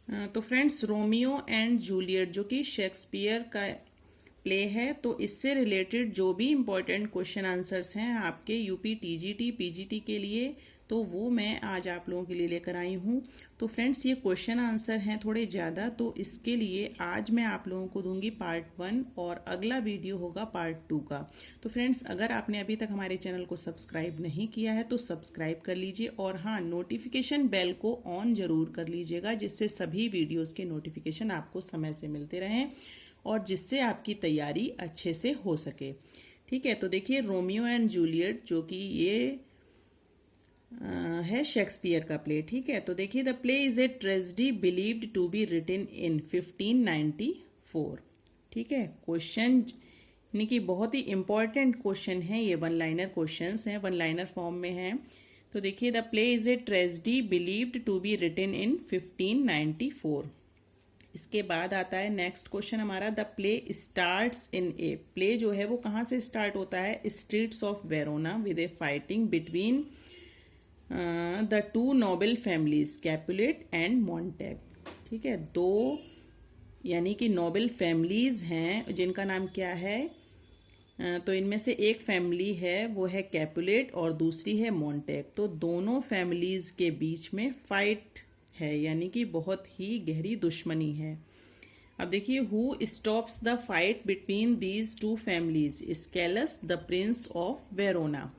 तो friends, Romeo and Juliet जो कि शेक्सपियर का प्ले है, तो इससे रिलेटेड जो भी इम्पोर्टेंट क्वेश्चन आंसर्स हैं आपके यूपी टीजीटी पीजीटी के लिए, तो वो मैं आज आप लोगों के लिए लेकर आई हूँ। तो फ्रेंड्स, ये क्वेश्चन आंसर हैं थोड़े ज़्यादा, तो इसके लिए आज मैं आप लोगों को दूंगी पार्ट 1 और अगला वीडियो होगा पार्ट 2 का। तो फ्रेंड्स, अगर आपने अभी तक हमारे चैनल को सब्सक्राइब नहीं किया है तो सब्सक्राइब कर लीजिए, और हाँ, नोटिफिकेशन बेल को ऑन ज़रूर कर लीजिएगा, जिससे सभी वीडियोज़ के नोटिफिकेशन आपको समय से मिलते रहें और जिससे आपकी तैयारी अच्छे से हो सके। ठीक है, तो देखिए, रोमियो एंड जूलियट जो कि ये है शेक्सपियर का प्ले। ठीक है, तो देखिए, the play is a tragedy believed to be written in 1594। ठीक है, क्वेश्चन यानी कि बहुत ही इंपॉर्टेंट क्वेश्चन है ये, वन लाइनर क्वेश्चंस हैं, वन लाइनर फॉर्म में हैं। तो देखिए, the play is a tragedy believed to be written in 1594। इसके बाद आता है नेक्स्ट क्वेश्चन हमारा, the play starts in a. Play जो है वो कहाँ से स्टार्ट होता है? Streets of Verona with a fighting between the two noble families Capulet and Montague. ठीक है, दो यानी कि नोबल फैमिलीज हैं जिनका नाम क्या है? तो इनमें से एक फैमिली है वो है कैपुलेट और दूसरी है मॉन्टेग। तो दोनों फैमिलीज के बीच में फाइट है, यानी कि बहुत ही गहरी दुश्मनी है। अब देखिए, who stops the fight between these two families? Escalus the prince of Verona.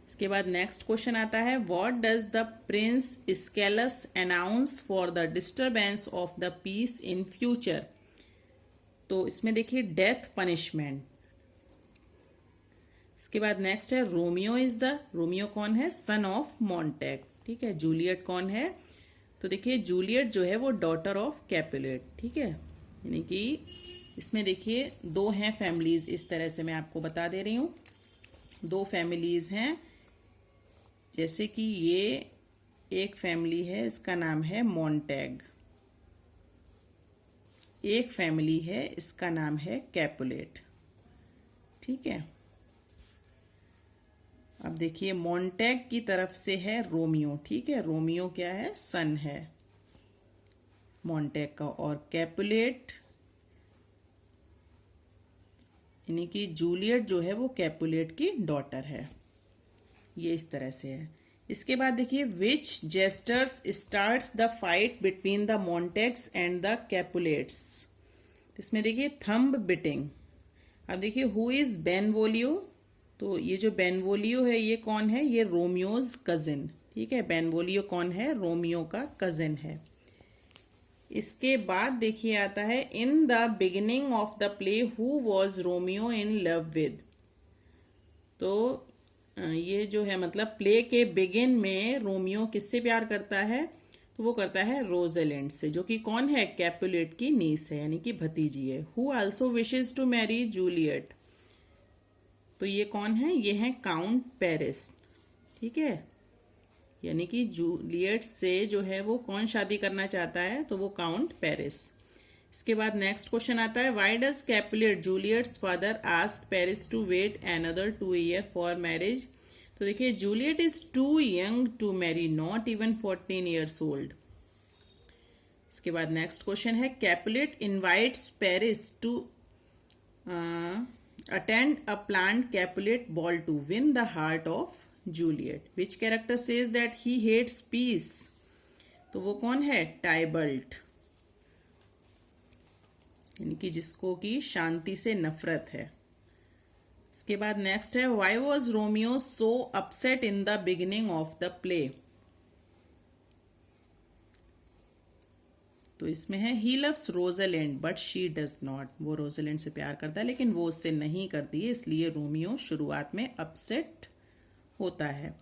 इसके बाद नेक्स्ट क्वेश्चन आता है, what does the prince Escalus announce for the disturbance of the peace in future? तो इसमें देखिए, डेथ पनिशमेंट। इसके बाद next है, रोमियो कौन है? Son of Montague. ठीक है, जूलियट कौन है? तो देखिए, जूलियट जो है वो डॉटर ऑफ कैपुलेट। ठीक है, यानी कि इसमें देखिए दो हैं फैमिलीज, इस तरह से मैं आपको बता दे रही हूँ। दो फैमिलीज हैं, जैसे कि ये एक फैमिली है, इसका नाम है मॉन्टेग। एक फैमिली है, इसका नाम है कैपुलेट। ठीक है, अब देखिए, मॉन्टेग की तरफ से है रोमियो। ठीक है, रोमियो क्या है? सन है मॉन्टेग का, और कैपुलेट यानी कि जूलियट जो है वो कैपुलेट की डॉटर है। ये इस तरह से है। इसके बाद देखिए, which jesters starts the fight between the Montagues and the Capulets? इसमें देखिए, थंब बिटिंग। अब देखिए, हु इज बेनवोलियो? तो ये जो बेनवोलियो है ये कौन है? ये रोमियोज कजिन। ठीक है, बेनवोलियो कौन है? रोमियो का कजिन है। इसके बाद देखिए आता है, इन the beginning of the play who was Romeo in love with? तो ये जो है मतलब प्ले के बिगिन में रोमियो किससे प्यार करता है? तो वो करता है रोजेलिंड से, जो कि कौन है? कैपुलेट की नीस है, यानी कि भतीजी है। Who also wishes to marry Juliet? तो ये कौन है? ये है काउंट पेरिस। ठीक है, यानी कि जूलियट से जो है वो कौन शादी करना चाहता है? तो वो काउंट पेरिस। इसके बाद नेक्स्ट क्वेश्चन आता है, why does Capulet Juliet's father ask Paris to wait another 2 year for marriage? तो देखिए, Juliet is too young to marry, not even 14 years old. इसके बाद नेक्स्ट क्वेश्चन है, Capulet invites Paris to attend a planned Capulet ball to win the heart of Juliet. Which character says that he hates peace? तो वो कौन है? टाइबल्ट, यानी कि जिसको कि शांति से नफरत है। इसके बाद नेक्स्ट है, why was Romeo so upset in the beginning of the play? तो इसमें है, he loves Rosaline but she does not. वो रोजेलिंड से प्यार करता है लेकिन वो उससे नहीं करती है, इसलिए रोमियो शुरुआत में अपसेट होता है।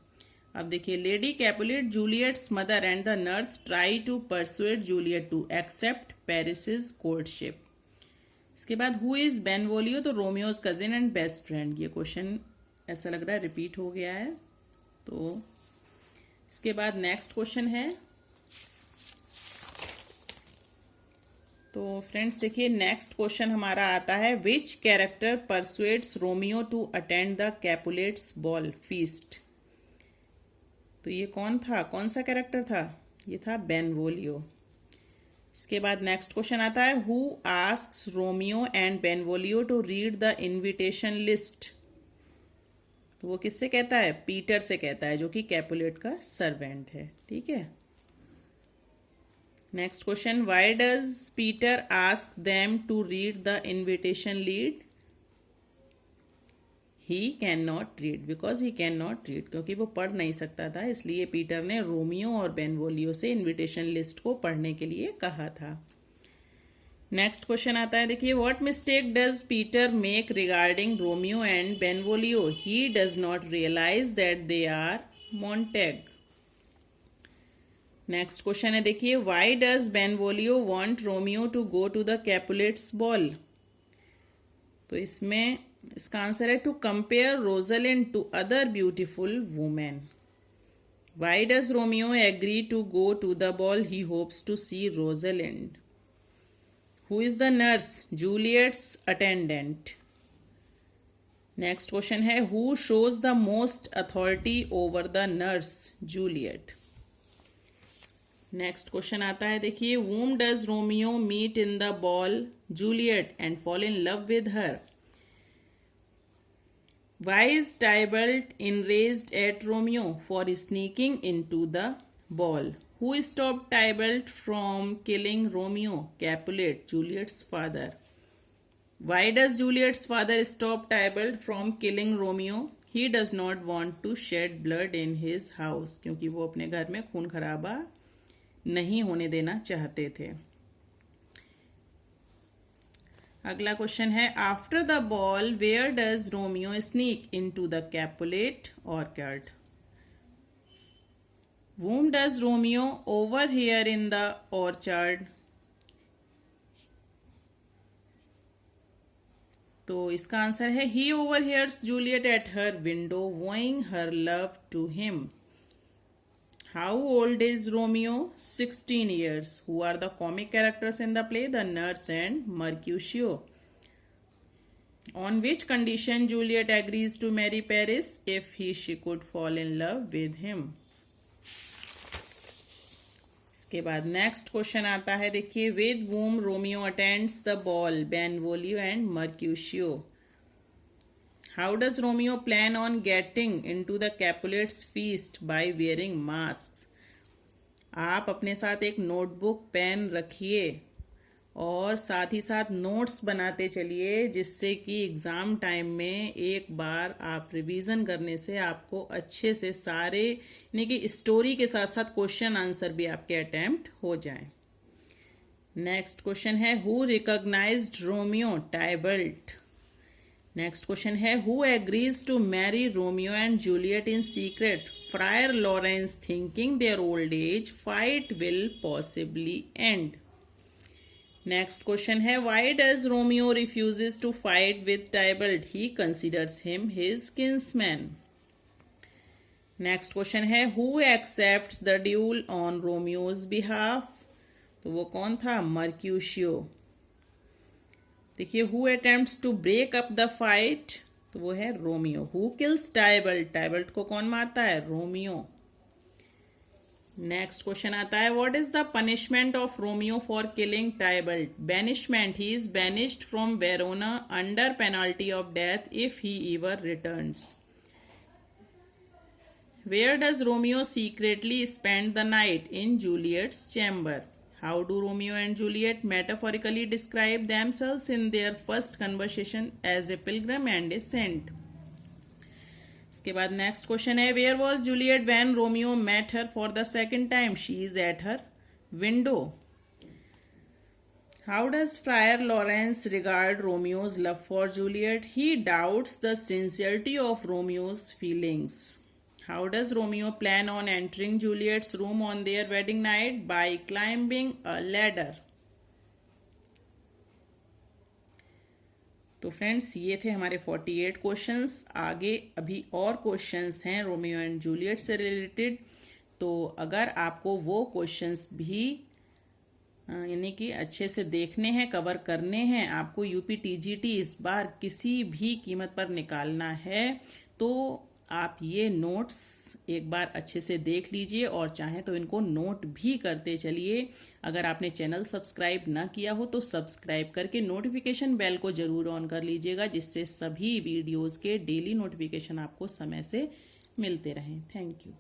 अब देखिए, lady Capulet, Juliet's mother and the nurse try to persuade Juliet to accept Paris courtship. इसके बाद, हु इज बेनवोलियो? तो Romeo's cousin and best friend. ये क्वेश्चन ऐसा लग रहा है रिपीट हो गया है। तो इसके बाद नेक्स्ट क्वेश्चन है, तो फ्रेंड्स देखिए, नेक्स्ट क्वेश्चन हमारा आता है, which character persuades Romeo to attend the Capulets ball feast? तो ये कौन था? कौन सा कैरेक्टर था? ये था बेनवोलियो। इसके बाद नेक्स्ट क्वेश्चन आता है, who asks Romeo and Benvolio to read the invitation list. तो वो किससे कहता है? पीटर से कहता है, जो कि कैपुलेट का सर्वेंट है। ठीक है। Next question, why does Peter ask them to read the invitation lead? He can not read, because he can not read, क्योंकि वो पढ़ नहीं सकता था, इसलिए पीटर ने रोमियो और बेनवोलियो से इनविटेशन लिस्ट को पढ़ने के लिए कहा था। नेक्स्ट क्वेश्चन आता है, देखिए, what mistake does Peter make regarding Romeo and Benvolio? He does not realise that they are Montague. Next question है, देखिए, why does Benvolio want Romeo to go to the Capulets ball? तो इसका answer है to compare Rosaline to other beautiful women. Why does Romeo agree to go to the ball? He hopes to see Rosaline. Who is the nurse? Juliet's attendant. Next question है, who shows the most authority over the nurse? Juliet. Next question आता है, देखिए, whom does Romeo meet in the ball? Juliet, and fall in love with her. Why is Tybalt enraged at Romeo for sneaking into the ball? Who stopped Tybalt from killing Romeo? Capulet, Juliet's father. Why does Juliet's father stop Tybalt from killing Romeo? He does not want to shed blood in his house, क्योंकि वो अपने घर में खून खराबा नहीं होने देना चाहते थे। अगला क्वेश्चन है, after the ball where does Romeo sneak into the Capulet orchard? whom does Romeo overhear in the orchard? तो इसका आंसर है, he overhears Juliet at her window vowing her love to him. How old is Romeo? 16 years. Who are the comic characters in the play? The nurse and Mercutio. On which condition Juliet agrees to marry Paris? If she could fall in love with him. इसके बाद next question आता है, देखिए, with whom Romeo attends the ball? Benvolio and Mercutio. How does Romeo plan on getting into the Capulets' feast by wearing masks? आप अपने साथ एक notebook pen रखिए और साथ ही साथ नोट्स बनाते चलिए, जिससे कि एग्ज़ाम टाइम में एक बार आप रिवीजन करने से आपको अच्छे से सारे, यानी कि स्टोरी के साथ साथ क्वेश्चन आंसर भी आपके अटेम्प्ट हो जाएं। नेक्स्ट क्वेश्चन है, who recognised Romeo? Tybalt. Next question है, who agrees to marry Romeo and Juliet in secret? Friar Lawrence, thinking their old age fight will possibly end. Next question है, why does Romeo refuses to fight with Tybalt? He considers him his kinsman. Next question है, who accepts the duel on Romeo's behalf? तो वो कौन था? Mercutio. देखिए, who attempts to break up the fight? तो वो है Romeo. Who kills Tybalt? Tybalt को कौन मारता है? रोमियो। नेक्स्ट क्वेश्चन आता है, what is the punishment of Romeo for killing Tybalt? Banishment, he is banished from Verona under penalty of death if he ever returns. Where does Romeo secretly spend the night? In Juliet's chamber. How do Romeo and Juliet metaphorically describe themselves in their first conversation as a pilgrim and a saint? इसके बाद next question है, where was Juliet when Romeo met her for the second time? She is at her window. How does Friar Lawrence regard Romeo's love for Juliet? He doubts the sincerity of Romeo's feelings. How does Romeo plan on entering Juliet's room on their wedding night? By climbing a ladder. तो friends, ये थे हमारे 48 questions. आगे अभी और questions हैं Romeo and Juliet से related, तो अगर आपको वो क्वेश्चंस भी यानी कि अच्छे से देखने हैं, कवर करने हैं, आपको यूपी टीजीटी इस बार किसी भी कीमत पर निकालना है, तो आप ये नोट्स एक बार अच्छे से देख लीजिए और चाहें तो इनको नोट भी करते चलिए। अगर आपने चैनल सब्सक्राइब ना किया हो तो सब्सक्राइब करके नोटिफिकेशन बेल को ज़रूर ऑन कर लीजिएगा, जिससे सभी वीडियोस के डेली नोटिफिकेशन आपको समय से मिलते रहें। Thank you.